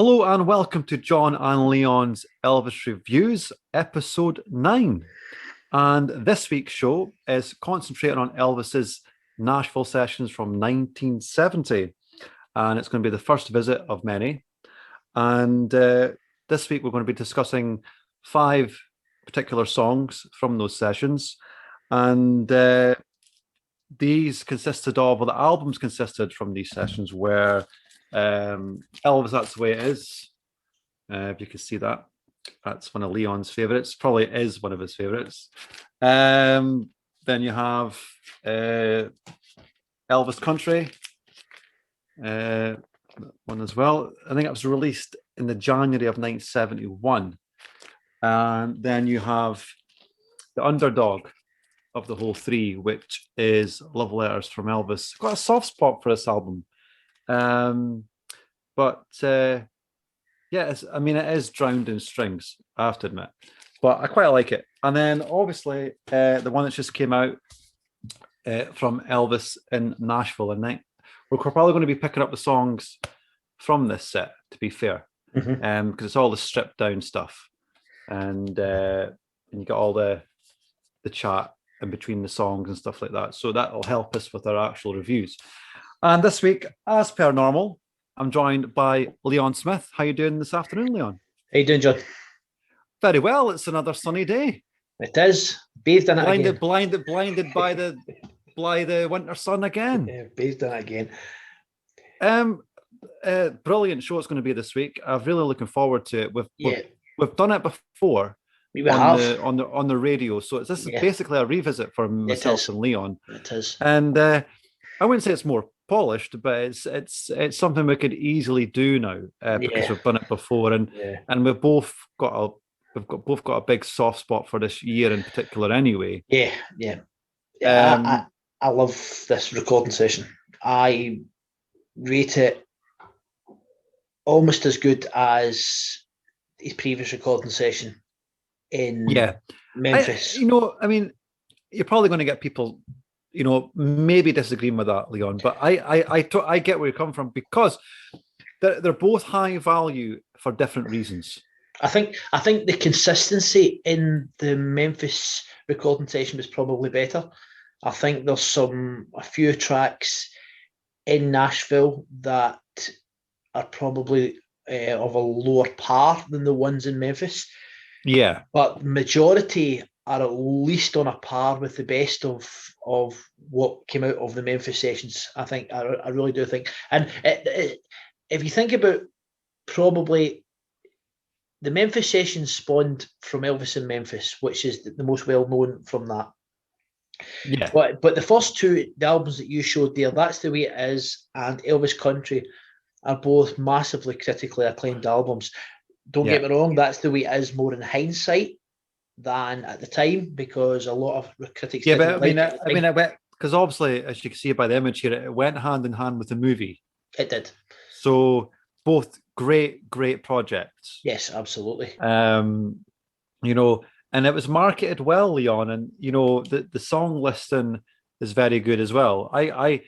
Hello and welcome to John and Leon's Elvis Reviews, episode 9. And this week's show is concentrating on Elvis's Nashville sessions from 1970. And it's going to be the first visit of many. And this week we're going to be discussing 5 particular songs from those sessions. And these consisted of, well, the albums consisted from these sessions were Elvis, That's the Way It Is. If you can see that, that's one of Leon's favorites. Probably is one of his favorites. Then you have Elvis Country, one as well. I think it was released in the January of 1971. And then you have the underdog of the whole 3, which is Love Letters from Elvis. Got a soft spot for this album. But yeah, it is drowned in strings, I have to admit, but I quite like it. And then obviously the one that just came out from Elvis in Nashville, and we're probably going to be picking up the songs from this set, to be fair, because it's all the stripped down stuff, and you got all the chat in between the songs and stuff like that. So that'll help us with our actual reviews. And this week, as per normal, I'm joined by Leon Smith. How you doing this afternoon, Leon? How you doing, John? Very well. It's another sunny day. It is. Bathed in it again. Blinded by the winter sun again. Yeah, bathed in it again. Brilliant show it's going to be this week. I'm really looking forward to it. We've done it before on the radio, so this is basically a revisit for myself and Leon. It is. And I wouldn't say it's more polished, but it's something we could easily do now because we've done it before, and we've both got a big soft spot for this year in particular. Anyway, I love this recording session. I rate it almost as good as his previous recording session in Memphis. You're probably going to get people, maybe disagreeing with that, Leon, but I get where you come from, because they're both high value for different reasons. I think the consistency in the Memphis recording session was probably better. I think there's a few tracks in Nashville that are probably of a lower par than the ones in Memphis. Yeah. But majority are at least on a par with the best of what came out of the Memphis sessions. I really do think. And if you think about, probably the Memphis sessions spawned from Elvis in Memphis, which is the most well known from that. Yeah. But the first two, the albums that you showed there, That's the Way It Is and Elvis Country, are both massively critically acclaimed albums. Don't get me wrong, That's the Way It Is more in hindsight than at the time, because a lot of critics because obviously, as you can see by the image here, it went hand in hand with the movie. It did. So both great projects. Yes, absolutely. And it was marketed well, Leon, and the song listing is very good as well. I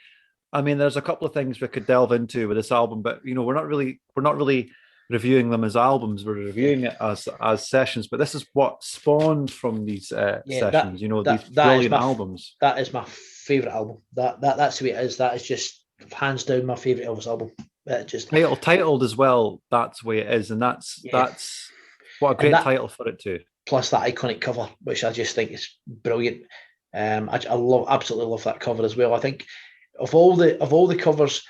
mean, there's a couple of things we could delve into with this album, but we're not really reviewing them as albums. We're reviewing it as sessions, but this is what spawned from these sessions. These brilliant albums. That is my favorite album. That's the Way It Is. That is just hands down my favorite Elvis album. Just titled as well. That's the Way It Is, and that's what a great title for it too. Plus that iconic cover, which I just think is brilliant. I absolutely love that cover as well. I think of all the covers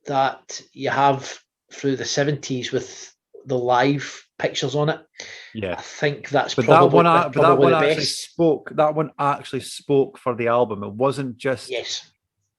that you have through the 70s with the live pictures on it, I think that's that one actually spoke for the album. It wasn't just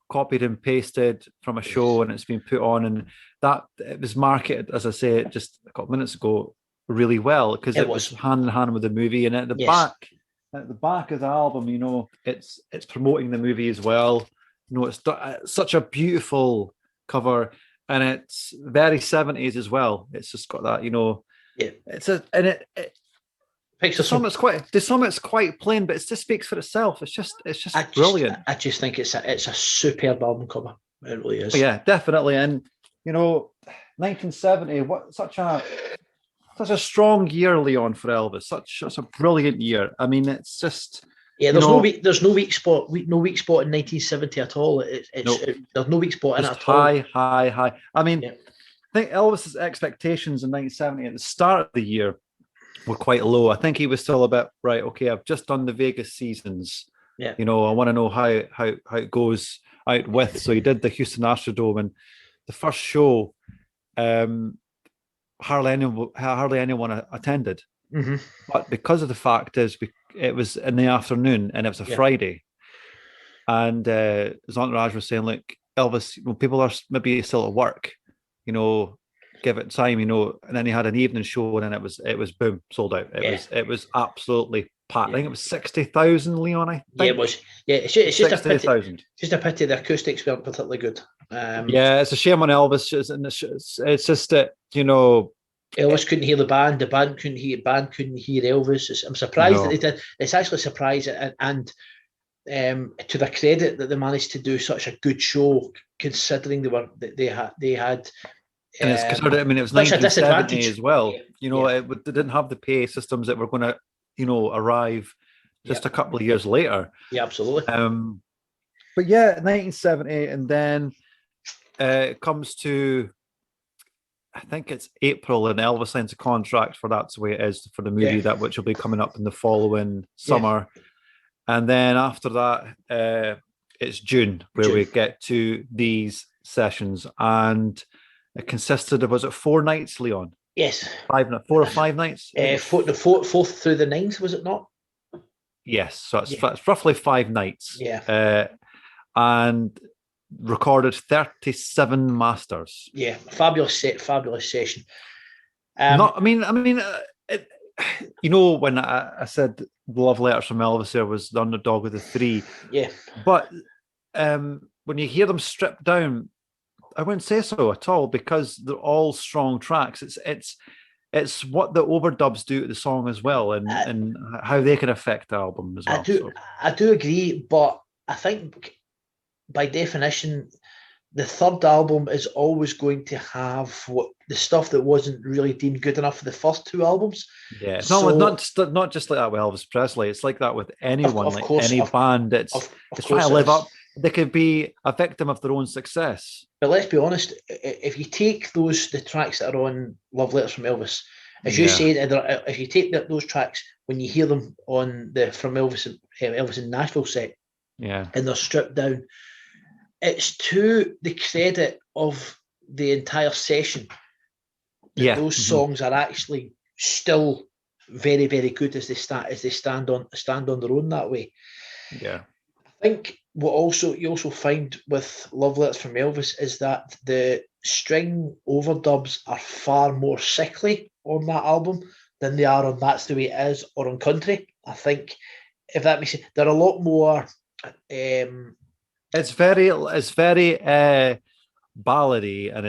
copied and pasted from a show and it's been put on, and that it was marketed, as I say just a couple of minutes ago, really well, because it was hand in hand with the movie. And at the back of the album, it's promoting the movie as well. It's such a beautiful cover, and it's very 70s as well. It's just got that, To some it's quite plain, but it just speaks for itself. It's just brilliant. I just think it's a superb album cover. It really is. Yeah, definitely. And 1970. What such a strong year, Leon, for Elvis. Such a brilliant year. I mean, it's just there's no weak spot in 1970 at all. There's no weak spot in it at all. High. I mean, I think Elvis's expectations in 1970 at the start of the year were quite low. I think he was still a bit right. Okay, I've just done the Vegas seasons. Yeah, I want to know how it goes out with. So he did the Houston Astrodome, and the first show, hardly anyone attended. Mm-hmm. But because of the fact is, it was in the afternoon and it was a Friday, and his entourage was saying, "Look, Elvis, people are maybe still at work, give it time, and then he had an evening show, and then it was boom, sold out. It was absolutely packed. I think it was 60,000, Leon. I think. Yeah, it was. Yeah, it's just 60,000. Just a pity the acoustics weren't particularly good. It's a shame on Elvis. It's just that Elvis couldn't hear the band couldn't hear Elvis. I'm surprised that they did. It's actually surprising, and to their credit that they managed to do such a good show, considering they had. And it's considered. I mean, it was 1970 as well. They didn't have the PA systems that were going to, arrive just a couple of years later. Yeah, absolutely. But 1970, and then it comes to, I think it's April, and Elvis signs a contract for That's the Way It Is for the movie which will be coming up in the following summer. And then after that, it's June where we get to these sessions, and it consisted of, was it 4 nights, Leon? Yes. 4 or 5 nights? The fourth through the 9th, was it not? Yes, so it's roughly 5 nights. Yeah. And recorded 37 masters. Yeah, fabulous session. When I said Love Letters from Elvis there was the underdog of the 3. Yeah. But when you hear them stripped down, I wouldn't say so at all, because they're all strong tracks. It's what the overdubs do to the song as well, and how they can affect the album as well. I do agree, but I think by definition, the third album is always going to have the stuff that wasn't really deemed good enough for the first 2 albums. Yeah, it's not just like that with Elvis Presley. It's like that with anyone, any band. It's trying to live up. They could be a victim of their own success. But let's be honest, if you take the tracks that are on Love Letters from Elvis, as you said, if you take those tracks, when you hear them on the From Elvis in Nashville set, and they're stripped down, it's to the credit of the entire session that those songs are actually still very, very good as they stand on their own that way. Yeah, I think what you also find with Love Letters from Elvis is that the string overdubs are far more sickly on that album than they are on That's the Way It Is or on Country. I think, if that makes sense, they're a lot more. It's very ballady, and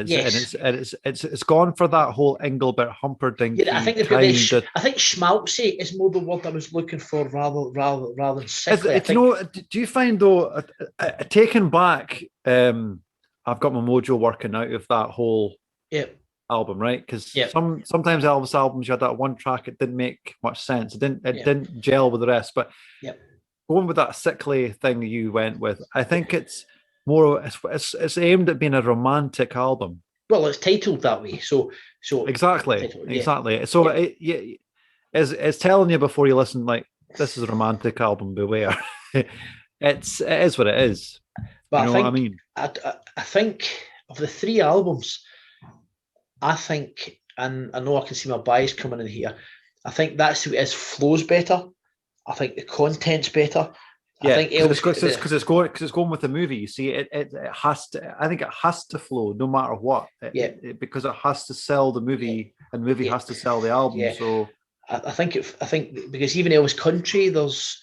it's gone for that whole Engelbert Humperdinck. Yeah, I think they've got I think schmaltzy is more the word I was looking for rather than sickly. Do you find though, taken back? I've got my mojo working out of that whole album, right? Because sometimes Elvis albums, you had that one track, it didn't make much sense. It didn't gel with the rest, but. Going with that sickly thing you went with, I think it's more. It's aimed at being a romantic album. Well, it's titled that way, so exactly. So it's telling you before you listen, like, this is a romantic album. Beware. It is what it is. But you know what I mean? I think of the 3 albums, I think, and I know I can see my bias coming in here. I think That's the Way It Is flows better. I think the content's better. I think because it's going with the movie. You see, it has to. I think it has to flow no matter what. Because it has to sell the movie, and the movie has to sell the album. Yeah. So I think because even Elvis Country, there's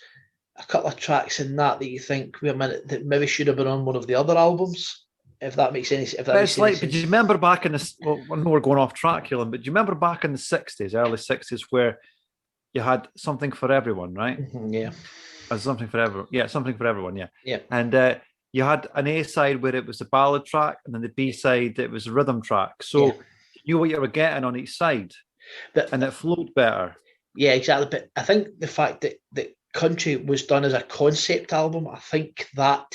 a couple of tracks in that you think, wait a minute, that maybe should have been on one of the other albums. If that makes any sense. But do you remember back in the? Well, I know we're going off track, Helen, but do you remember back in the '60s, early '60s, where you had Something for Everyone, right? Mm-hmm, yeah. Something for Everyone. Yeah, Something for Everyone, yeah. Yeah. And you had an A side where it was a ballad track, and then the B side, it was a rhythm track. So knew what you were getting on each side, and it flowed better. Yeah, exactly. But I think the fact that Country was done as a concept album, I think that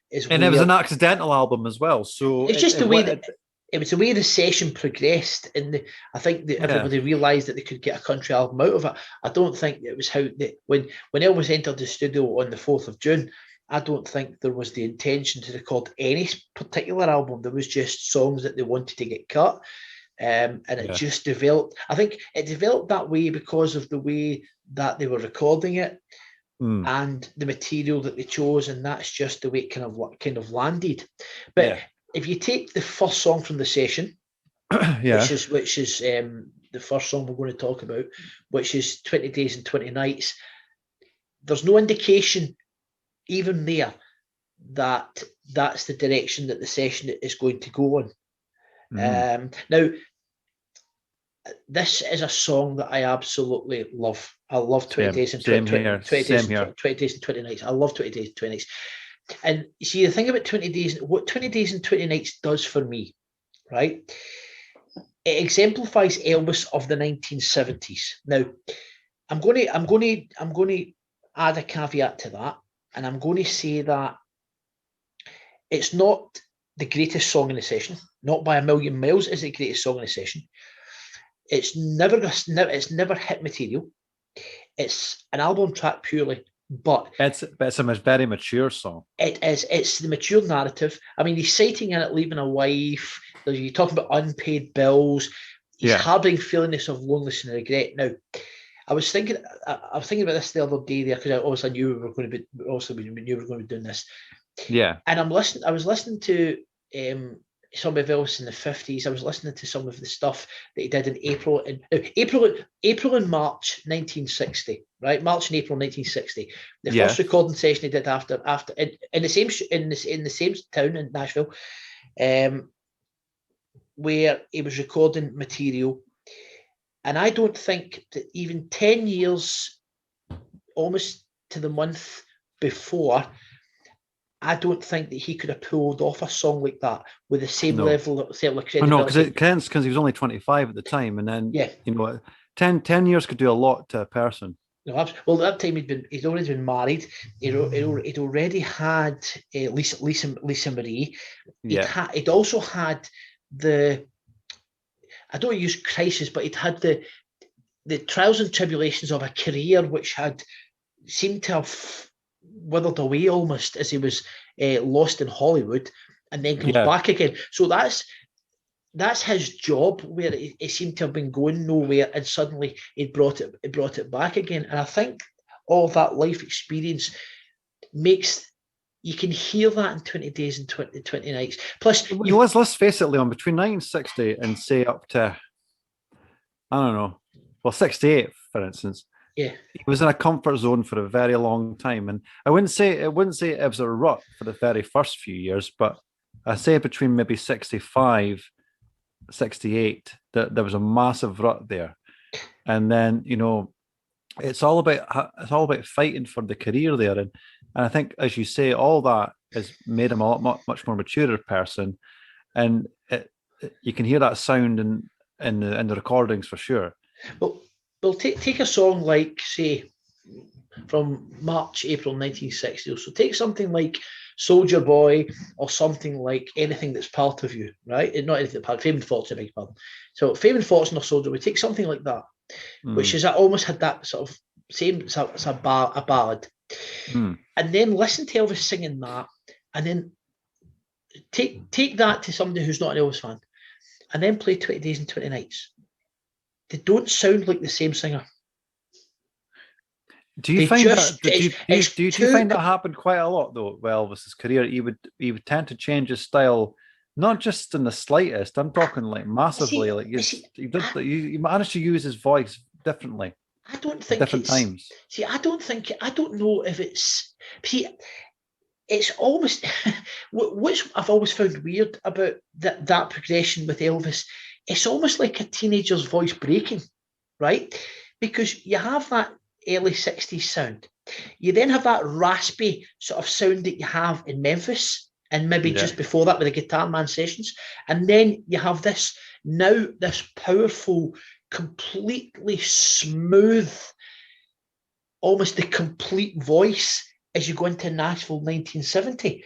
is. And it was an accidental album as well. So it's just the way that it was the way the session progressed, and I think that everybody realised that they could get a country album out of it. I don't think it was how when Elvis entered the studio on the 4th of June, I don't think there was the intention to record any particular album. There was just songs that they wanted to get cut, and it just developed. I think it developed that way because of the way that they were recording it and the material that they chose, and that's just the way it kind of landed. But if you take the first song from the session, which is the first song we're going to talk about, which is 20 Days and 20 Nights, there's no indication even there that that's the direction that the session is going to go on. Now, this is a song that I absolutely love. I love 20 Days and 20 Days and 20 Nights. I love 20 Days and 20 Nights. And you see, the thing about 20 Days, what 20 Days and 20 Nights does for me, right? It exemplifies Elvis of the 1970s. Now, I'm going to add a caveat to that, and I'm going to say that it's not the greatest song in the session, not by a million miles is it the greatest song in the session. It's never hit material. It's an album track purely. But it's a very mature song. It is. It's the mature narrative. I mean, he's citing in it leaving a wife. You're talking about unpaid bills. He's harboring feelings of loneliness and regret. Now, I was thinking about this the other day there because I knew we were going to be doing this. Yeah. And I was listening to some of Elvis in the 50s. I was listening to some of the stuff that he did in April and March 1960. Right, March and April 1960. The first recording session he did after in the same town in Nashville, where he was recording material. And I don't think that even 10 years, almost to the month before, I don't think that he could have pulled off a song like that with the same level of credibility. No, because he was only 25 at the time, and then 10 years could do a lot to a person. No, well, at that time he'd already been married. He'd already had Lisa Marie. He'd also had the, I don't use crisis, but he'd had the trials and tribulations of a career which had seemed to have withered away almost as he was lost in Hollywood, and then comes back again. So that's his job, where it seemed to have been going nowhere, and suddenly he brought it back again. And I think all that life experience makes you can hear that in 20 Days and 20 Nights. Plus, let's face it, Leon. Between 1960 and say up to, I don't know, 68, for instance. Yeah, he was in a comfort zone for a very long time, and I wouldn't say it was a rut for the very first few years, but I say between maybe 65. 68 that there was a massive rut there, and then it's all about fighting for the career there, and I think, as you say, all that has made him a much more mature person, and you can hear that sound in the recordings for sure. Well, take a song like, say, from March, April 1960. So take something like Soldier Boy, or something like Anything That's Part of You, right? Not Anything That's Part of Fame and Fortune, I beg your pardon. So Fame and Fortune or Soldier Boy, take something like that, which is almost had that sort of same, it's a ballad. And then listen to Elvis singing that, and then take that to somebody who's not an Elvis fan, and then play 20 Days and 20 Nights. They don't sound like the same singer. Do you find that happened quite a lot though? Well, Elvis's career, he would tend to change his style, not just in the slightest. I'm talking like massively. He managed to use his voice differently. I don't think different times. See, I don't know if it's. See, it's almost which I've always found weird about that progression with Elvis. It's almost like a teenager's voice breaking, right? Because you have that early 60s sound. You then have that raspy sort of sound that you have in Memphis, and maybe just before that with the Guitar Man sessions. And then you have this Now this powerful, completely smooth, almost the complete voice as you go into Nashville 1970.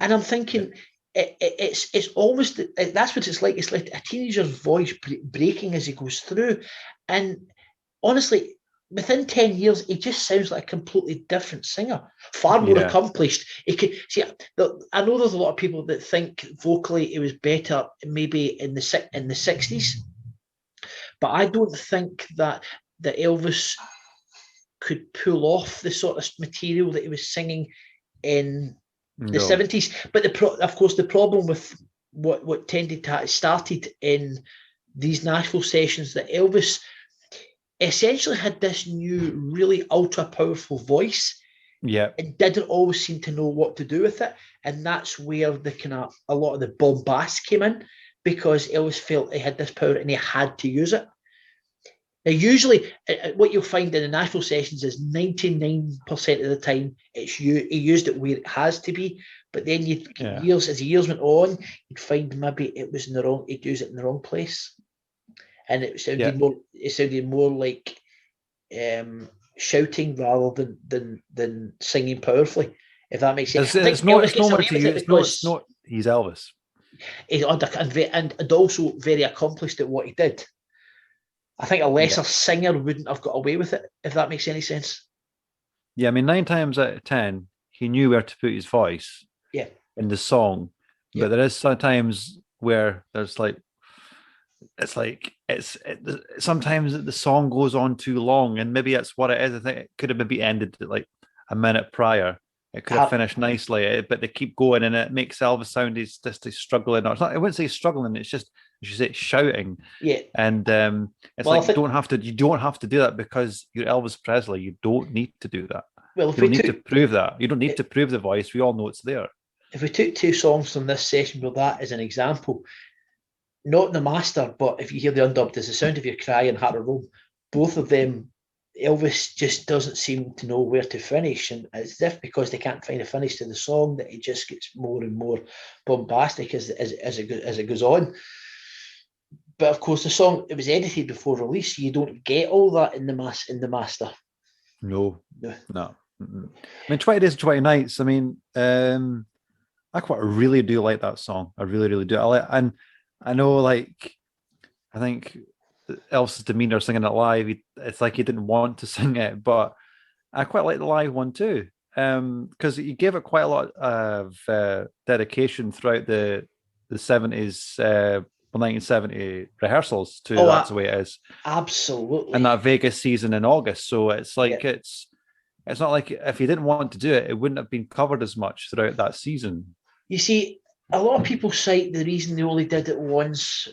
And I'm thinking, it's almost, that's what it's like. It's like a teenager's voice breaking as he goes through. And honestly, within 10 years, he just sounds like a completely different singer, far more accomplished. He could see. I know there's a lot of people that think vocally it was better maybe in the 60s, but I don't think that Elvis could pull off the sort of material that he was singing in the 70s. But of course, the problem with what tended to started in these Nashville sessions, that Elvis essentially had this new, really ultra powerful voice. Yeah. And didn't always seem to know what to do with it. And that's where the kind of a lot of the bombast came in, because Elvis felt he had this power and he had to use it. Now, usually, what you'll find in the Nashville sessions is 99% of the time he used it where it has to be. But then as the years went on, you'd find maybe it was in the wrong. He'd use it in the wrong place, and it sounded more. It sounded more like shouting rather than singing powerfully. If that makes sense. It's not to you. It's not. He's Elvis. He's and also very accomplished at what he did. I think a lesser singer wouldn't have got away with it, if that makes any sense. Yeah, I mean, 9 times out of 10, he knew where to put his voice in the song. Yeah. But there is sometimes where there's like, sometimes the song goes on too long, and maybe that's what it is. I think it could have maybe ended at like a minute prior. It could have finished nicely, but they keep going, and it makes Elvis sound he's struggling. Or it's not, I wouldn't say shstruggling. It's just, as you say, shouting. Yeah. And it's you don't have to do that because you're Elvis Presley. You don't need to do that. Well, you don't need to prove that. You don't need to prove the voice. We all know it's there. If we took 2 songs from this session with that as an example, not the master, but if you hear the undubbed, there's the Sound of Your Cry and Heart of Rome. Both of them, Elvis just doesn't seem to know where to finish, and it's if because they can't find a finish to the song that it just gets more and more bombastic as it goes on. But of course, the song, it was edited before release. You don't get all that in the master. No. I mean, 20 Days and 20 Nights. I mean, I quite really do like that song. I really, really do. And I know, like, I think Elvis's demeanor singing it live, it's like he didn't want to sing it, but I quite like the live one too, because he gave it quite a lot of dedication throughout the 70s, 1970 rehearsals too. That's the way it is. Absolutely. And that Vegas season in August. So it's like it's not like if he didn't want to do it, it wouldn't have been covered as much throughout that season. You see, a lot of people cite the reason they only did it once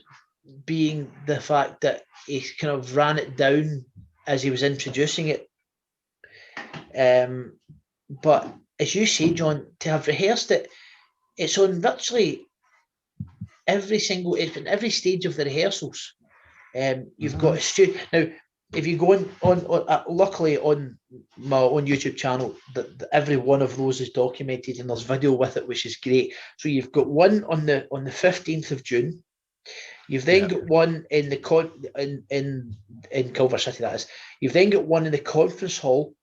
being the fact that he kind of ran it down as he was introducing it. But as you say, John, to have rehearsed it, it's on virtually every stage of the rehearsals. You've got a studio. Now, if you go on luckily on my own YouTube channel, that every one of those is documented and there's video with it, which is great. So you've got one on the 15th of June. You've then got one in the in Culver City. That is. You've then got one in the conference hall.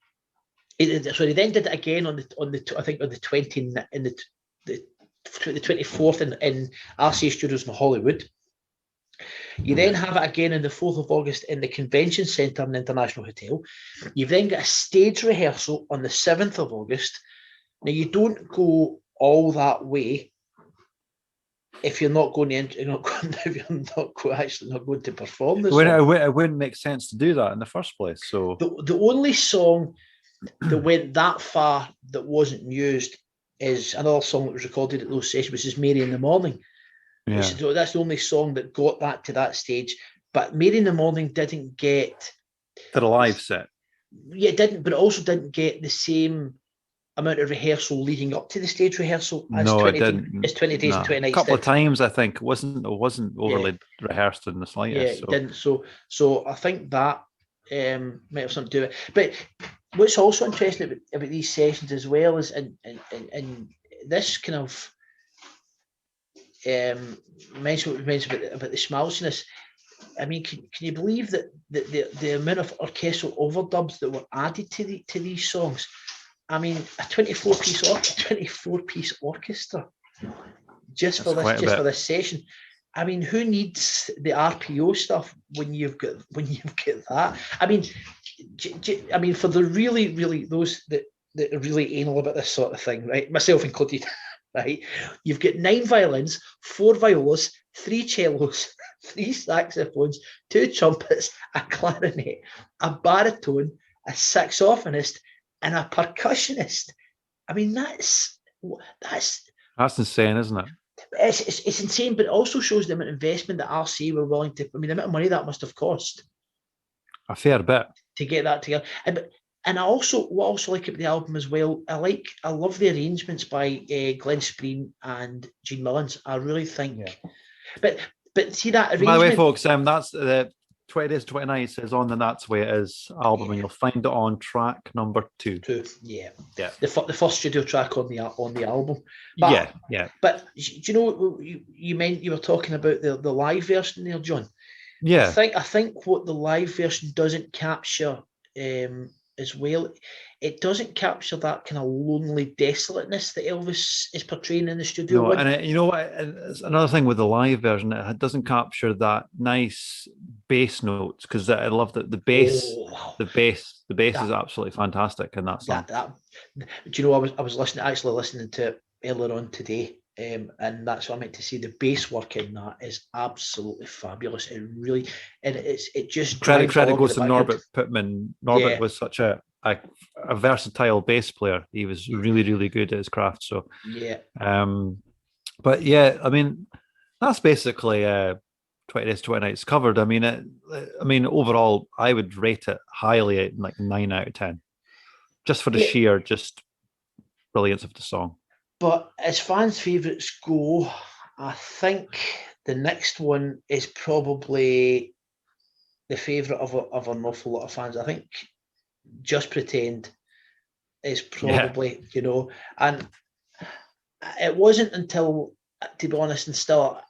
So they then did it again on the I think on the 20th in the 24th in RCA Studios in Hollywood. You then have it again on the 4th of August in the Convention Centre in the International Hotel. You've then got a stage rehearsal on the 7th of August. Now, you don't go all that way if you're not going to actually not going to perform this. It wouldn't make sense to do that in the first place. So the only song that went that far that wasn't used is another song that was recorded at those sessions, which is Mary in the Morning. Yeah. That's the only song that got that to that stage. But Mary in the Morning didn't get to the live set. Yeah, it didn't, but it also didn't get the same amount of rehearsal leading up to the stage rehearsal as 20 Days and 20 Nights. A couple of times, I think. It wasn't overly rehearsed in the slightest. Yeah, it didn't. So I think that might have something to do with it. But what's also interesting about these sessions as well is in this kind of mentioned what we mentioned about the schmaltziness. I mean, can you believe that the amount of orchestral overdubs that were added to these songs? I mean, a 24 piece orchestra just for this session. I mean, who needs the RPO stuff when you've got that? I mean, for the really those that are really anal about this sort of thing, right? Myself included, right? You've got 9 violins, 4 violas, 3 cellos, 3 saxophones, 2 trumpets, a clarinet, a baritone, a saxophonist, and a percussionist. I mean, that's insane, isn't it? It's insane, but it also shows the amount of investment that RCA were willing to. I mean, the amount of money that must have cost a fair bit to get that together. And I also like about the album as well. I love the arrangements by Glenn Spreen and Gene Mullins. I really think, but see that arrangement. By the way, folks, that's the 20 Days to 20 Nights is on the That's Way It Is album, and you'll find it on track number 2. Yeah. The first studio track on the album. But, But do you know you were talking about the live version there, John? Yeah. I think what the live version doesn't capture as well, it doesn't capture that kind of lonely desolateness that Elvis is portraying in the studio. No, and you know what? It's another thing with the live version, it doesn't capture that nice bass notes, because I love that the bass is absolutely fantastic in that song. Do you know, I was listening to it earlier on today, and that's what I meant to say. The bass work in that is absolutely fabulous. It really, and it just credit goes to Norbert Pittman. Norbert was such a versatile bass player. He was really, really good at his craft. So but yeah, I mean, that's basically 20 Days, 20 Nights covered. I mean, overall, I would rate it highly at like 9 out of 10, just for the sheer just brilliance of the song. But as fans' favourites go, I think the next one is probably the favourite of an awful lot of fans. I think Just Pretend is probably, and it wasn't until, to be honest, and still,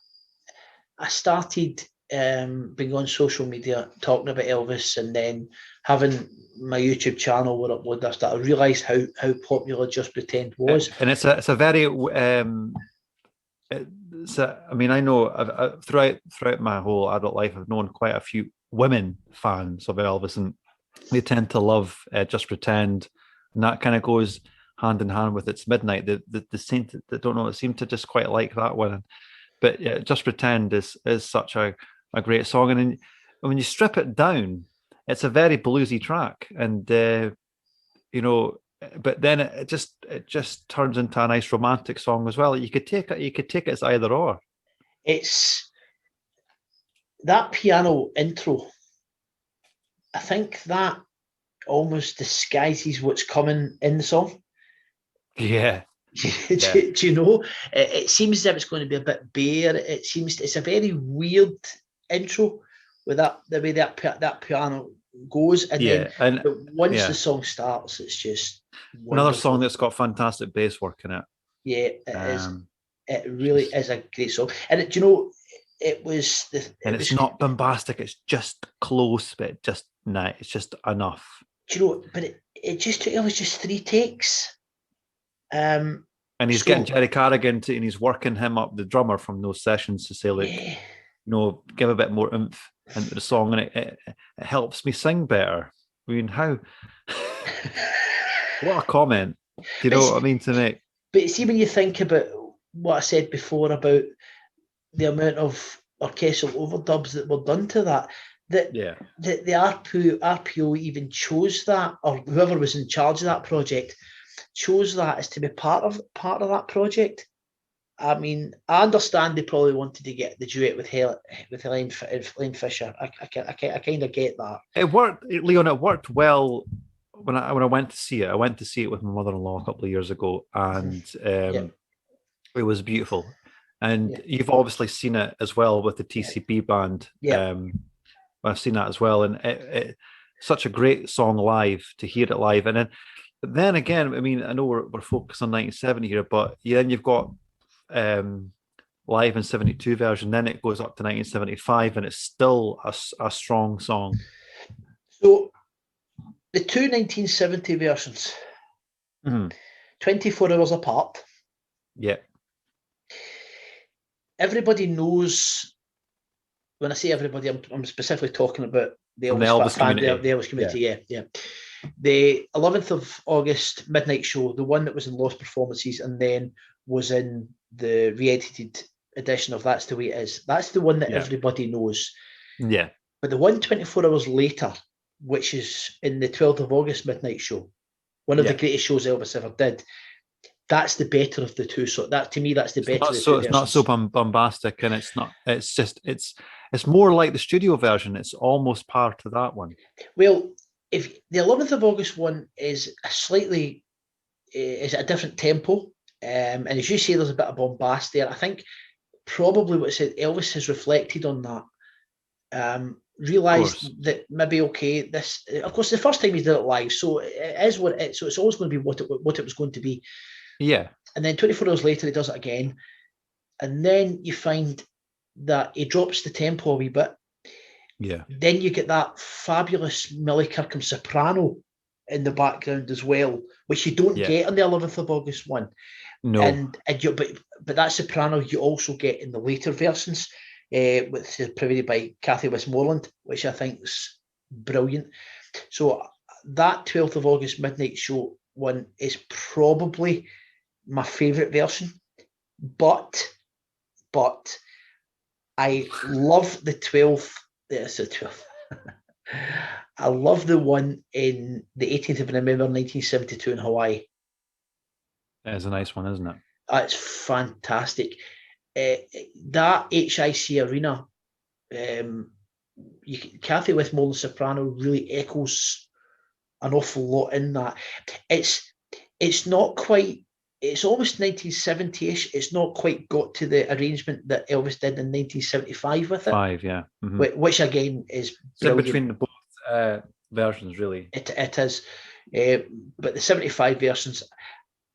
I started being on social media talking about Elvis, and then having my YouTube channel where I upload this, that I realised how popular Just Pretend was. And it's a very I know throughout my whole adult life, I've known quite a few women fans of Elvis, and they tend to love Just Pretend, and that kind of goes hand in hand with It's Midnight. They seem to just quite like that one. But yeah, Just Pretend is such a great song, and when you strip it down, it's a very bluesy track, and but then it just turns into a nice romantic song as well. You could take it as either or. It's that piano intro. I think that almost disguises what's coming in the song. Yeah. Do you know? It seems as if it's going to be a bit bare. It's a very weird intro with the way that piano goes, and then once the song starts, it's just wonderful. Another song that's got fantastic bass work in it. Yeah, it is. It really is a great song, and it's not bombastic. It's just close, but it's just enough. Do you know? But it was just 3 takes. And he's getting Jerry Carrigan and he's working him up, the drummer from those sessions, to say, like, give a bit more oomph into the song, and it helps me sing better. I mean, how? What a comment! Do you know what I mean to make? But see, when you think about what I said before about the amount of orchestral overdubs that were done to that, the RPO even chose that, or whoever was in charge of that project chose that as to be part of that project. I mean, I understand they probably wanted to get the duet with Helene Fisher. I kind of get that. It worked, Leon. It worked well when I went to see it. I went to see it with my mother-in-law a couple of years ago, and it was beautiful. And you've obviously seen it as well with the TCB band. I've seen that as well, and it such a great song live, to hear it live. And then again, I mean, I know we're focused on 1970 here, but then you've got live in 72 version. Then it goes up to 1975, and it's still a strong song. So the two 1970 versions, 24 hours apart. Yeah. Everybody knows, when I say everybody, I'm specifically talking about the Elvis community. The Elvis community, yeah. The 11th of August Midnight Show, the one that was in Lost Performances and then was in the re-edited edition of That's the Way It Is. That's the one that everybody knows. Yeah. But the one 24 hours later, which is in the 12th of August Midnight Show, one of the greatest shows Elvis ever did, that's the better of the two. So that, to me, that's the better of the two. It's not so bombastic, and it's not. It's just it's more like the studio version. It's almost part of that one. Well, if the 11th of August one is a slightly is a different tempo, and as you say, there's a bit of bombast there. I think probably what it said, Elvis has reflected on that. Realised that maybe this, of course, the first time he did it live, so it is what it is. So it's always going to be what it was going to be. Yeah. And then 24 hours later, he does it again, and then you find that he drops the tempo a wee bit. Yeah. Then you get that fabulous Millie Kirkham soprano in the background as well, which you don't get on the 11th of August one. No. But that soprano you also get in the later versions, which is provided by Cathy Westmoreland, which I think is brilliant. So that 12th of August Midnight Show one is probably my favourite version. But I love the 12th. There's the 12th. I love the one in the 18th of November 1972 in Hawaii. That is a nice one, isn't it? It's fantastic. That HIC Arena, Cathy Westmoreland soprano really echoes an awful lot in that. It's not quite. It's almost 1970-ish. It's not quite got to the arrangement that Elvis did in 1975 with it. Which again is brilliant. Between the both versions, really. It is. But the 75 versions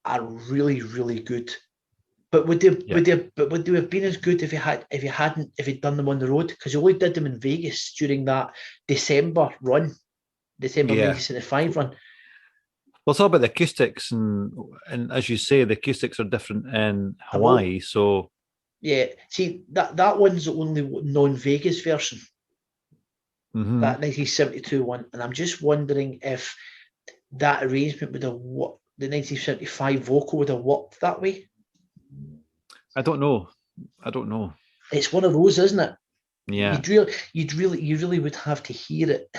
are really, really good. But would they have been as good if he'd done them on the road? Because he only did them in Vegas during that December 1975 run. Well, it's all about the acoustics, and as you say, the acoustics are different in Hawaii. So yeah, see that one's the only non-Vegas version, that 1972 one, and I'm just wondering if that arrangement would have the 1975 vocal would have worked that way. I don't know. It's one of those, isn't it? Yeah. You really would have to hear it.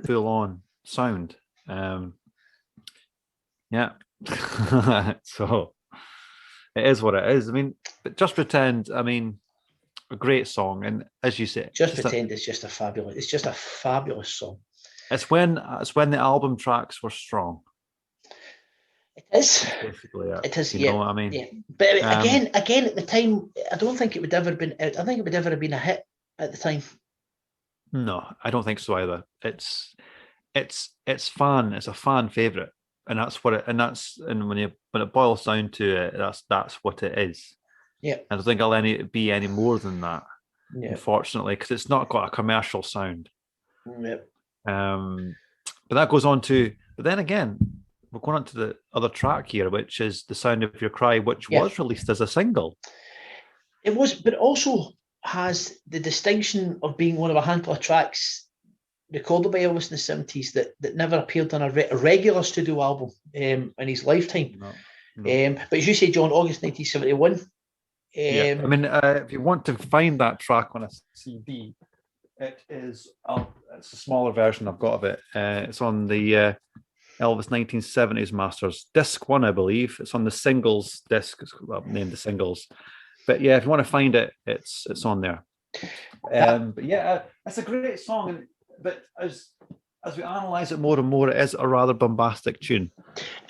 Full on sound. Yeah. So it is what it is. I mean, but Just Pretend, I mean, a great song. And as you say, Just Pretend is just a fabulous song. It's when the album tracks were strong. It is. Basically, it is. You know what I mean? Yeah. But again, at the time, I don't think it would ever been. I think it would ever have been a hit at the time. No, I don't think so either. It's fun. It's a fan favorite, and that's what it. And when it boils down to it, that's what it is. Yeah. I don't think I'll be any more than that. Yeah. Unfortunately, because it's not got a commercial sound. Yeah. But that goes on to. But then again, we're going on to the other track here, which is The Sound of Your Cry, which was released as a single. It was, but also has the distinction of being one of a handful of tracks recorded by Elvis in the 70s that never appeared on a regular studio album in his lifetime. No. But as you say, John, August 1971. I mean, if you want to find that track on a CD, it is. It's a smaller version I've got of it. It's on the Elvis 1970s Masters disc 1, I believe. It's on the singles disc. It's named the singles. But yeah, if you want to find it, it's on there. But yeah, it's a great song. But as we analyse it more and more, it is a rather bombastic tune.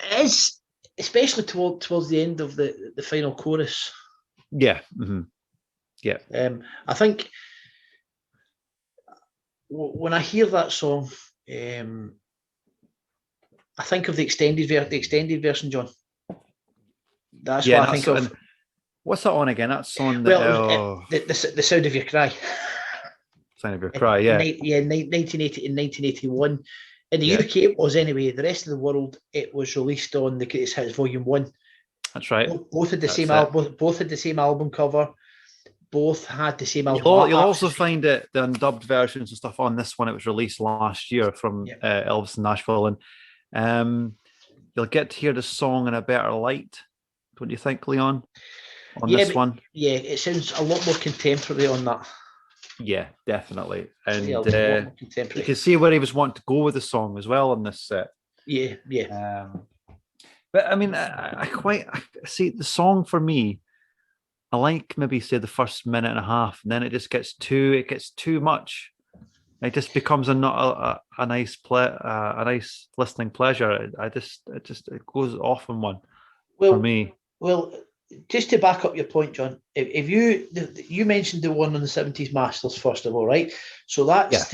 It is, especially towards the end of the final chorus. Yeah. Mm-hmm. Yeah. I think when I hear that song, I think of the extended version, John. That's what I think of. What's that on again? That's on the Well, it was, the Sound of Your Cry. Sign of Your Cry, yeah. 1980 and 1981. In the Yeah. UK, it was anyway. The rest of the world, it was released on the Greatest Hits Volume 1. That's right. Both had the same album. Both had the same album cover. Both had the same album. You'll also find it the undubbed versions and stuff on this one. It was released last year from Elvis in Nashville, and you'll get to hear the song in a better light. Don't you think, Leon? On this one, it sounds a lot more contemporary on that. Yeah, definitely, and you can see where he was wanting to go with the song as well on this set. Yeah. But I mean, I see the song for me. I like maybe say the first minute and a half, and then it just gets too much. It just becomes a nice listening pleasure. It goes off in one for me. Well, just to back up your point, John, if you mentioned the one on the 70s Masters first of all, right? So that's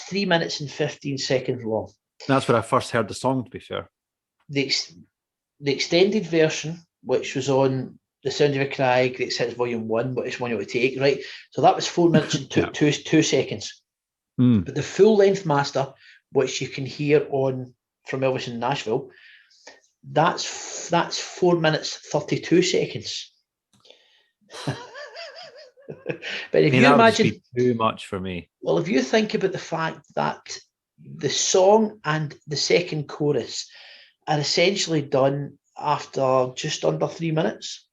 3 minutes and 15 seconds long. That's where I first heard the song, to be fair. The extended version, which was on The Sound of Your Cry, Greatest Hits Volume 1, which one you would take, right? So that was 4 minutes and two seconds. But the full-length master, which you can hear on from Elvis in Nashville, that's 4 minutes 32 seconds. But if you imagine, too much for me. Well, if you think about the fact that the song and the second chorus are essentially done after just under 3 minutes.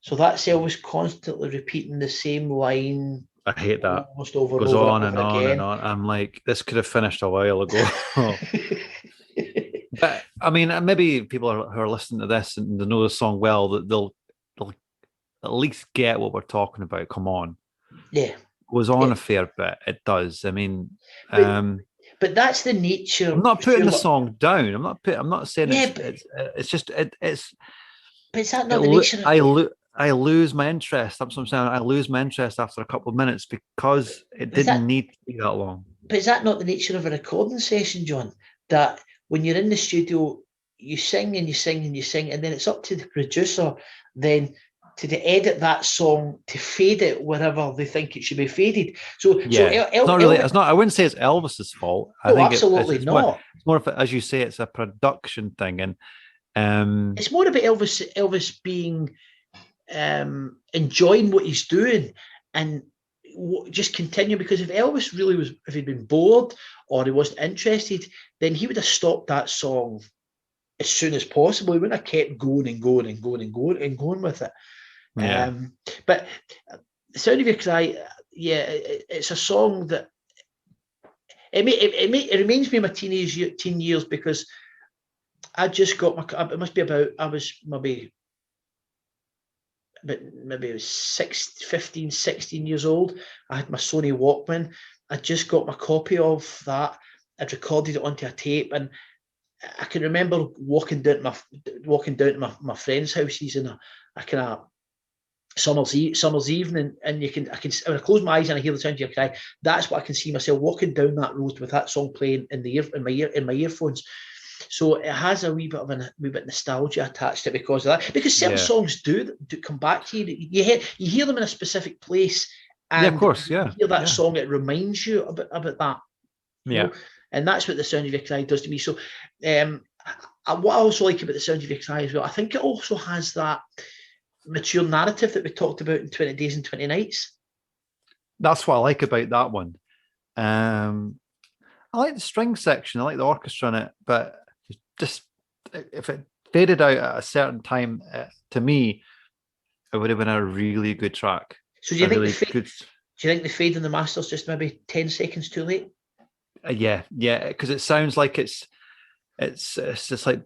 So that's Elvis constantly repeating the same line. I hate that. Almost over goes and over on and on again. and on. I'm like, this could have finished a while ago. But I mean, maybe people who are listening to this and they know the song well, that they'll at least get what we're talking about. Come on, yeah, goes on a fair bit. It does. I mean, but that's the nature. I'm not putting the song down. I'm not saying it's just. But is that not the nature? I lose my interest. That's what I'm saying. I lose my interest after a couple of minutes because it didn't need to be that long. But is that not the nature of a recording session, John? That when you're in the studio, you sing and you sing and you sing, and then it's up to the producer then to edit that song to fade it wherever they think it should be faded. So it's not really. It's not. I wouldn't say it's Elvis's fault. I think absolutely not. It's more of, as you say, it's a production thing, and it's more about Elvis being enjoying what he's doing and just continue, because if Elvis really was, if he'd been bored or he wasn't interested, then he would have stopped that song as soon as possible. He wouldn't have kept going and going and going and going and going with it. But The Sound of Your Cry, it's a song that it reminds me of my teen years, because I just got my, it must be about, I was maybe 15, 16 years old. I had my Sony Walkman. I just got my copy of that. I'd recorded it onto a tape, and I can remember walking down to my friends' houses in a kind of summer's evening, and when I close my eyes and I hear The Sound of Your Cry, that's what I can see myself walking down that road with that song playing in my earphones. So it has a wee bit of nostalgia attached to it because of that. Because certain songs do come back to you. You hear them in a specific place, and of course, you hear that song, it reminds you about that. You know? And that's what The Sound of Your Cry does to me. So what I also like about The Sound of Your Cry as well, I think it also has that mature narrative that we talked about in 20 Days and 20 Nights. That's what I like about that one. I like the string section. I like the orchestra in it, but just if it faded out at a certain time, to me, it would have been a really good track. So do you think the fade in the Masters just maybe 10 seconds too late? Yeah, because it sounds like it's just like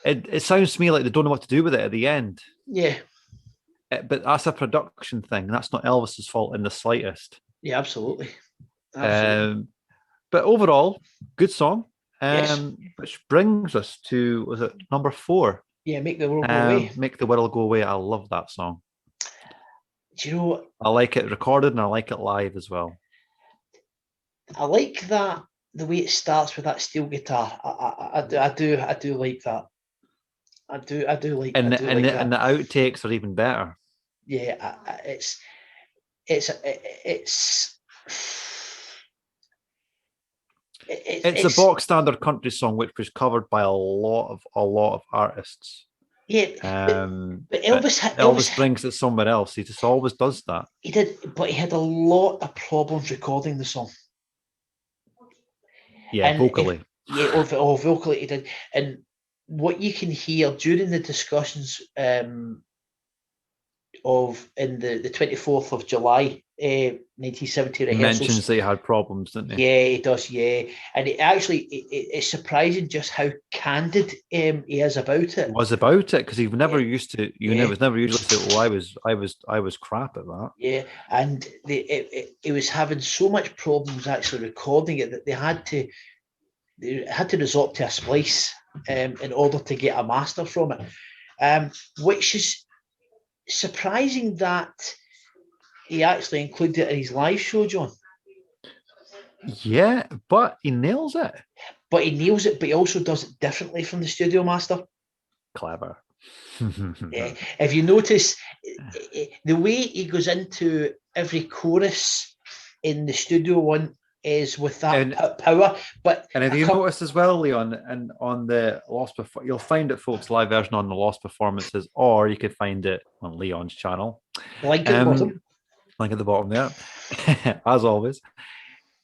it sounds to me like they don't know what to do with it at the end. Yeah. But that's a production thing. That's not Elvis's fault in the slightest. Yeah, absolutely. But overall, good song. Which brings us to, was it number 4? Yeah, Make the World Go Away. Make the World Go Away. I love that song. Do you know what? I like it recorded and I like it live as well. I like that, the way it starts with that steel guitar. I do like that. I do like And I the, do and like the, and that. the outtakes are even better. Yeah, it's It's a box standard country song which was covered by a lot of artists. yeah, but But Elvis Elvis brings it somewhere else. He just always does that. he did, but he had a lot of problems recording the song. Yeah, And vocally. vocally he did. And what you can hear during the discussions of in the 24th of July 1970 He rehearsals. mentions that he had problems, didn't he? Yeah, he does. Yeah, and it actually it's surprising just how candid he is about it. Was about it because he never Yeah. used to. Yeah. Was never usually say, "Oh, I was crap at that." Yeah, and it was having so much problems actually recording it that they had to resort to a splice in order to get a master from it, which is surprising that he actually included it in his live show, John. Yeah, but he nails it. But he nails it, but he also does it differently from the studio master. Clever. Yeah. If you notice, the way he goes into every chorus in the studio one is with that power. But and if you notice as well, Leon, and on the Lost, you'll find it, folks, live version on the Lost Performances, or you could find it on Leon's channel. Link at the bottom. Link at the bottom there, as always.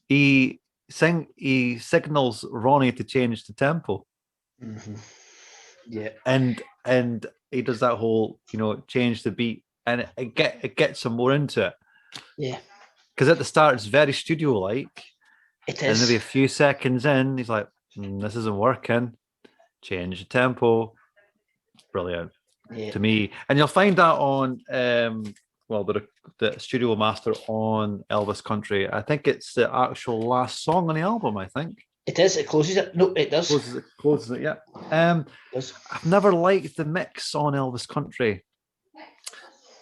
He signals Ronnie to change the tempo. Mm-hmm. Yeah, and he does that whole, change the beat, and it gets him more into it. Yeah, because at the start it's very studio like. It is. And maybe a few seconds in, he's like, "This isn't working. Change the tempo." Brilliant to me, and you'll find that on the studio master on Elvis Country. I think it's the actual last song on the album. I think it is. It closes it. No, it does. Closes it. Yeah. I've never liked the mix on Elvis Country.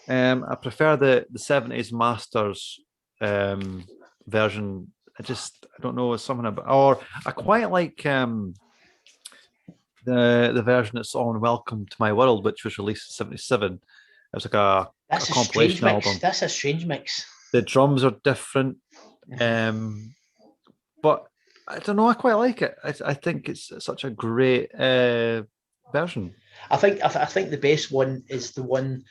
I prefer the 70s masters version. I don't know, something about, or I quite like the version that's on Welcome to My World, which was released in 77. It was like a compilation album. That's a strange mix. The drums are different, but I don't know, I quite like it. I think it's such a great version. I think the best one is the one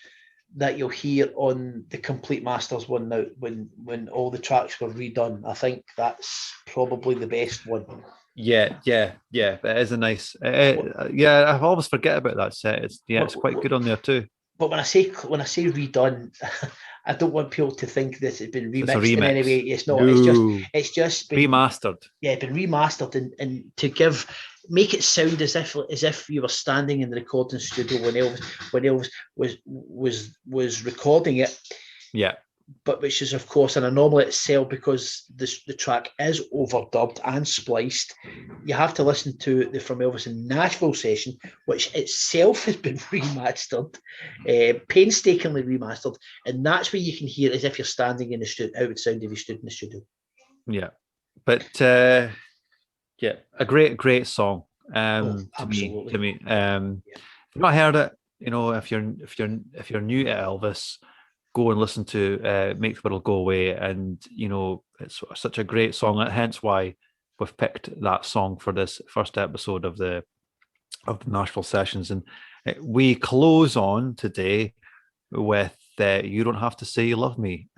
that you'll hear on the Complete Masters one now, when all the tracks were redone. I think that's probably the best one. Yeah. It is a nice. I always forget about that set. It's quite good on there too. But when I say redone, I don't want people to think that it's been remixed in any way. It's not. No. It's just been remastered. Yeah, been remastered and to make it sound as if you were standing in the recording studio when Elvis was recording it. Yeah. But which is of course an anomaly itself, because the track is overdubbed and spliced. You have to listen to the From Elvis in Nashville session, which itself has been remastered, painstakingly remastered, and that's where you can hear as if you're standing in the studio, how it would sound if you stood in the studio. Yeah, but a great song. To me. If you've not heard it, if you're new to Elvis, go and listen to Make the World Go Away, and it's such a great song. Hence why we've picked that song for this first episode of the Nashville Sessions. And we close on today with You Don't Have to Say You Love Me,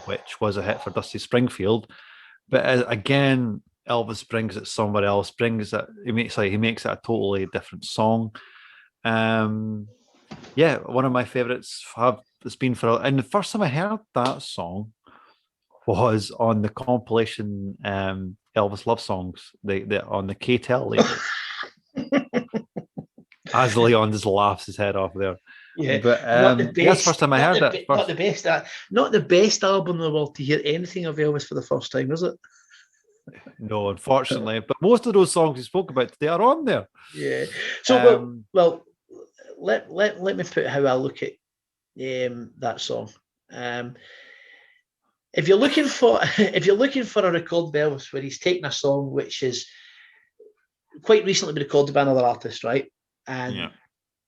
which was a hit for Dusty Springfield. But again, Elvis brings it somewhere else. He makes it a totally different song. One of my favorites it's been and the first time I heard that song was on the compilation Elvis Love Songs, on the K-Tel label. As Leon just laughs his head off there. Yeah, but that's the first time I heard it. Not the best album in the world to hear anything of Elvis for the first time, is it? No, unfortunately. But most of those songs we spoke about today are on there. Yeah. So let me put how I look at that song. If you're looking for a record by Elvis where he's taken a song which is quite recently been recorded by another artist, right? And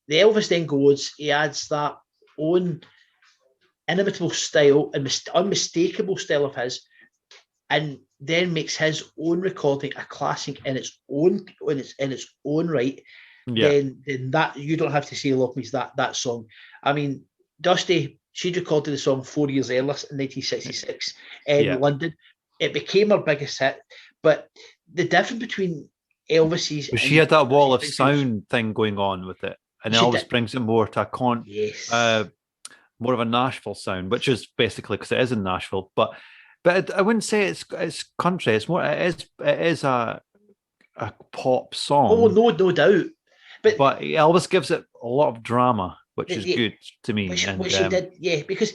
the Elvis then goes, he adds that own inimitable style and unmistakable style of his, and then makes his own recording a classic in its own right. Then that You Don't Have to Say You Love Me is that song. I mean, Dusty, she'd recorded the song 4 years earlier in 1966 in London. It became her biggest hit, but the difference between Elvis's, but she had that wall of sound thing going on with it, and Elvis brings it more to more of a Nashville sound, which is basically because it is in Nashville. But I wouldn't say it's country. It's more it is a pop song. Oh, no doubt. But Elvis gives it a lot of drama, which is good to me. Which he did, because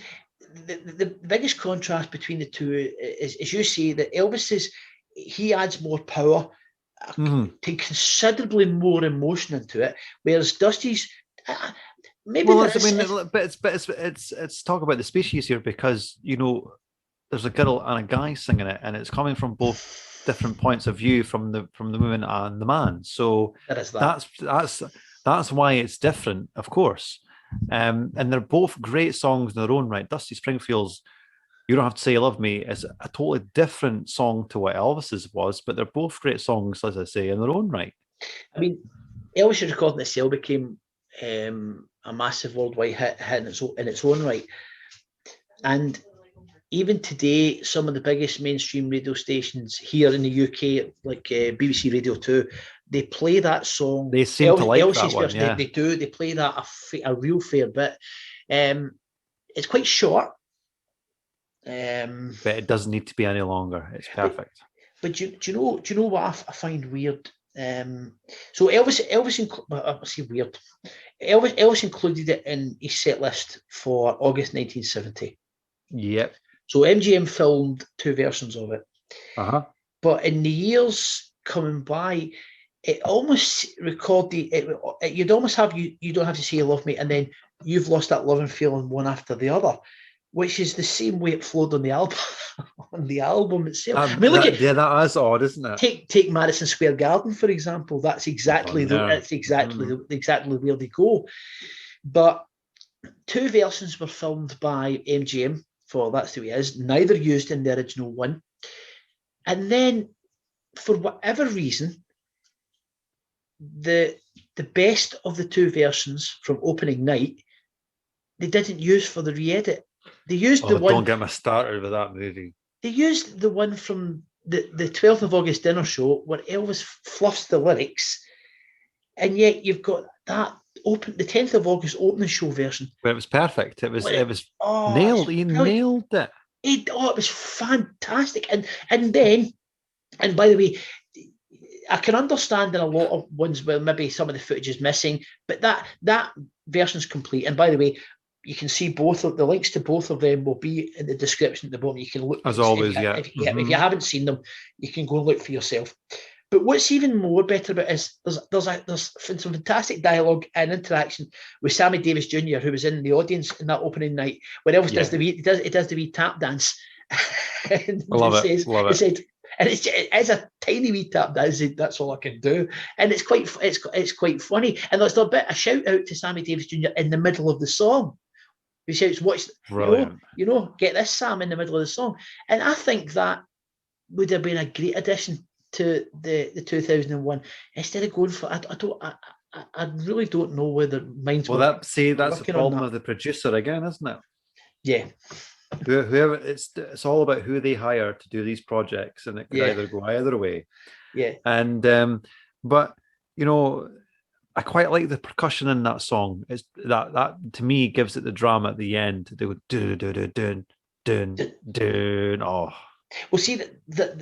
the biggest contrast between the two is, as you say, that he adds more power, to considerably more emotion into it, whereas Dusty's it's talk about the species here, because there's a girl and a guy singing it, and it's coming from both different points of view, from the woman and the man. So that's why it's different, of course. And they're both great songs in their own right. Dusty Springfield's You Don't Have to Say You Love Me is a totally different song to what Elvis's was, but they're both great songs, as I say, in their own right. I mean, Elvis's recording itself became a massive worldwide hit in its own right. And even today, some of the biggest mainstream radio stations here in the UK, like BBC Radio 2, they play that song. They seem to like that one, yeah. They do. They play that a real fair bit. It's quite short. But it doesn't need to be any longer. It's perfect. But do you know what I find weird? So Elvis included it in his set list for August 1970. Yep. So MGM filmed 2 versions of it. But in the years coming by, it almost recorded it. You'd almost have You Don't Have to Say You Love Me, and then You've Lost That Loving Feeling, one after the other, which is the same way it flowed on the album. On the album itself. That is odd, isn't it? Take Madison Square Garden, for example. That's exactly exactly where they go. But 2 versions were filmed by MGM for That's the Way It Is, neither used in the original one. And then, for whatever reason, the best of the 2 versions from opening night, they didn't use for the re-edit. They used the one. Don't get me started with that movie. They used the one from the 12th of August dinner show where Elvis fluffs the lyrics, and yet you've got the 10th of August opening show version. But it was perfect. It was nailed. He nailed it. It was fantastic. And then, and by the way, I can understand in a lot of ones where maybe some of the footage is missing, but that version's complete. And by the way, you can see both of the links to both of them will be in the description at the bottom. You can look, as always. If you haven't seen them, you can go and look for yourself. But what's even more better about it is there's some fantastic dialogue and interaction with Sammy Davis Jr., who was in the audience in that opening night, where Elvis does the wee tap dance. And love it. It said, and it's a tiny wee tap dance. That's all I can do, and it's quite funny. And there's a shout out to Sammy Davis Jr. in the middle of the song. He shouts, "Watch, get this, Sam," in the middle of the song. And I think that would have been a great addition to the 2001. Instead of going for, I really don't know whether mine's. Well, that's the problem of the producer again, isn't it? Yeah. Whoever it's all about who they hire to do these projects, and it could either go either way. Yeah. And but I quite like the percussion in that song. It's that to me gives it the drama at the end. They go dun dun dun dun dun. Oh. Well, see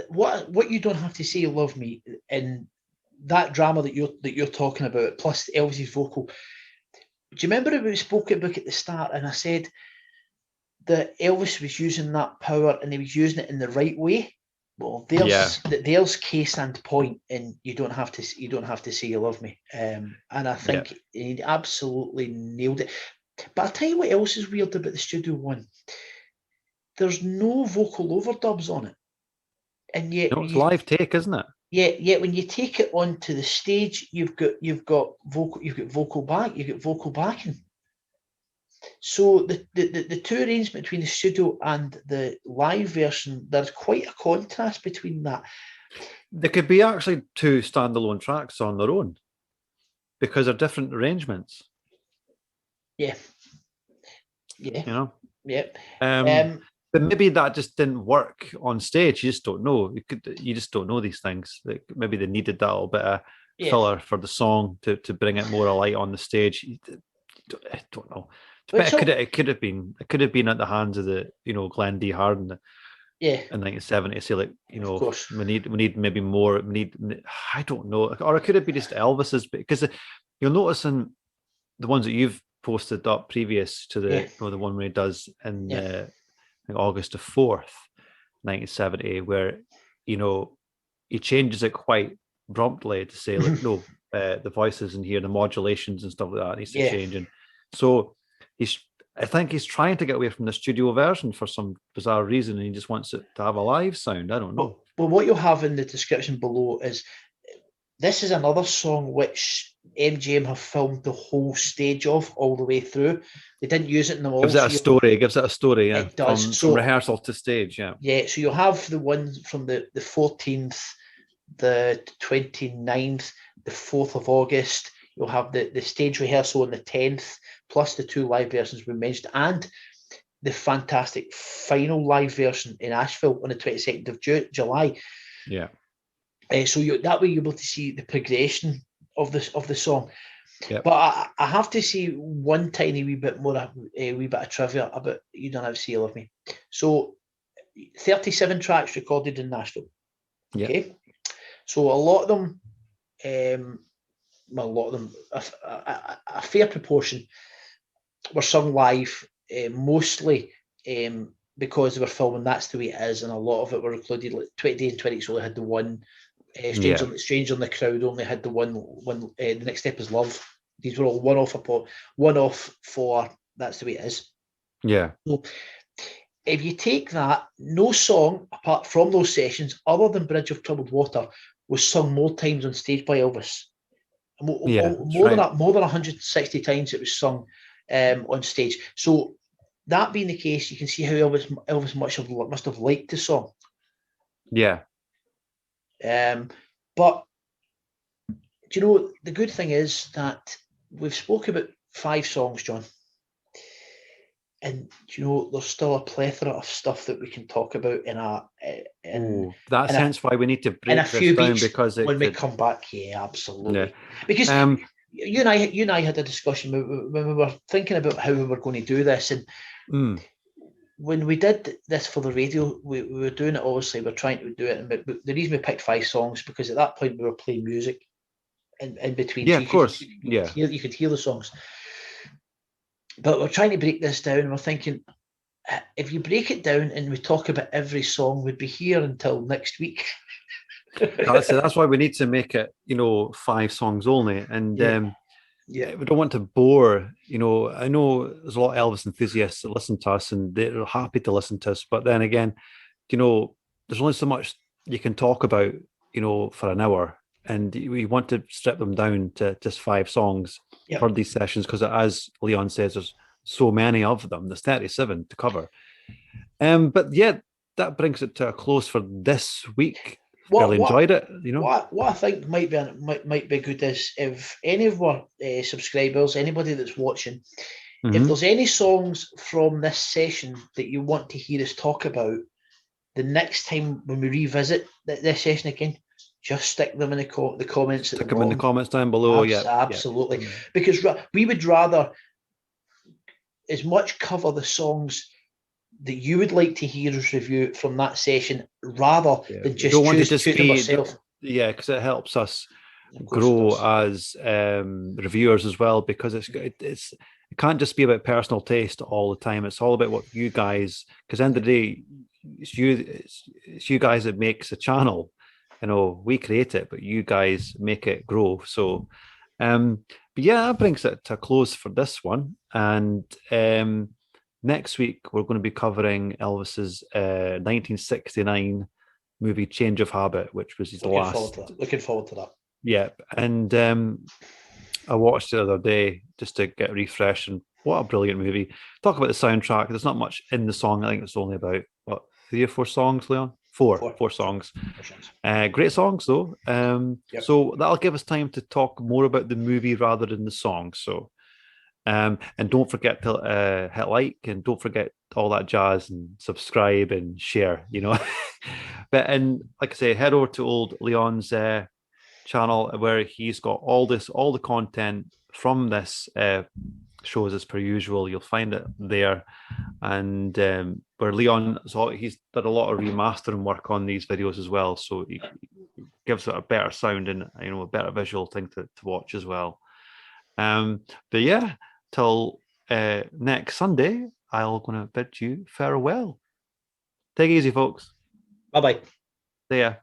what You Don't Have to Say You Love Me, in that drama that you're talking about, plus Elvis's vocal. Do you remember we spoke about at the start, and I said that Elvis was using that power and he was using it in the right way? Well, there's case and point in You Don't Have to Say You Love Me, and I think he absolutely nailed it. But I'll tell you what else is weird about the Studio One. There's no vocal overdubs on it, and yet it's live take, isn't it? yet when you take it onto the stage, you've got vocal backing. So the two arrangements between the studio and the live version, there's quite a contrast between that. There could be actually two standalone tracks on their own because they're different arrangements. Yeah. You know? Yeah. But maybe that just didn't work on stage. You just don't know. You just don't know these things. Like maybe they needed that little bit of filler for the song to bring it more alight on the stage. I don't know. But it could have been at the hands of the Glenn D. Hardin in 1970. Say like we need maybe more. I don't know, or it could have been just Elvis's, because you'll notice in the ones that you've posted up previous to the the one where he does in August the 4th, 1970, where he changes it quite promptly to say like no, the voices in here, the modulations and stuff like that needs to change, and so I think he's trying to get away from the studio version for some bizarre reason, and he just wants it to have a live sound. I don't know. But what you'll have in the description below is this is another song which MGM have filmed the whole stage of all the way through. They didn't use it in the mall. Gives it a story, yeah. It does. From rehearsal to stage, yeah. Yeah, so you'll have the one from the 14th, the 29th, the 4th of August. You'll have the stage rehearsal on the 10th, plus the two live versions we mentioned, and the fantastic final live version in Asheville on the 22nd of July. Yeah. So that way you're able to see the progression of the song. Yep. But I have to see one tiny wee bit more, a wee bit of trivia about You Don't Have to See Love Me. So 37 tracks recorded in Nashville. Yep. Okay. So a lot of them, a fair proportion were sung live, mostly because they were filming That's the Way It Is, and a lot of it were included. Like 20 Days and 20 Weeks only had the one. Stranger in the Crowd only had the one. The Next Step Is Love. These were all one off for That's the Way It Is. Yeah. So if you take that, no song apart from those sessions, other than Bridge of Troubled Water, was sung more times on stage by Elvis. More than 160 times it was sung on stage. So that being the case, you can see how Elvis must have liked the song. Yeah. But the good thing is that we've spoke about 5 songs, John, and there's still a plethora of stuff that we can talk about that's hence why we need to break this down, because when we come back. Yeah, absolutely. Because you and I had a discussion when we were thinking about how we were going to do this, and when we did this for the radio, we were doing it, obviously we're trying to do it, but the reason we picked 5 songs, because at that point we were playing music in between. Yeah, so of course. You could hear the songs. But we're trying to break this down, and we're thinking, if you break it down and we talk about every song, we'd be here until next week. That's why we need to make it, 5 songs only. And we don't want to bore. I know there's a lot of Elvis enthusiasts that listen to us, and they're happy to listen to us. But then again, there's only so much you can talk about, for an hour. And we want to strip them down to just 5 songs for these sessions, because as Leon says, there's so many of them. There's 37 to cover. But yeah, that brings it to a close for this week. Really enjoyed it. What I think might be good is if any of our subscribers, anybody that's watching, if there's any songs from this session that you want to hear us talk about, the next time when we revisit this session again, just stick them in the comments. Stick them in the comments down below. Absolutely. Yeah. Because we would rather as much cover the songs that you would like to hear us review from that session, rather than just choose them ourselves. Yeah, because it helps us grow as reviewers as well. Because it can't just be about personal taste all the time. It's all about what you guys. Because at the end of the day, it's you guys that makes the channel. We create it, but you guys make it grow. So, but yeah, that brings it to a close for this one. And next week, we're going to be covering Elvis's 1969 movie Change of Habit, which was his last. Looking forward to that. Yeah, and I watched it the other day just to get refreshed, and what a brilliant movie. Talk about the soundtrack. There's not much in the song. I think it's only about, what, 3 or 4 songs, Leon? Four songs. Great songs, though. Yep. So that'll give us time to talk more about the movie rather than the song. So, and don't forget to hit like, and don't forget all that jazz, and subscribe and share, But, and like I say, head over to old Leon's channel, where he's got all the content from this shows as per usual. You'll find it there. And where Leon, so he's done a lot of remastering work on these videos as well, so he gives it a better sound and a better visual thing to watch as well. But yeah, till next Sunday, I'm gonna bid you farewell. Take it easy, folks. Bye-bye. See ya.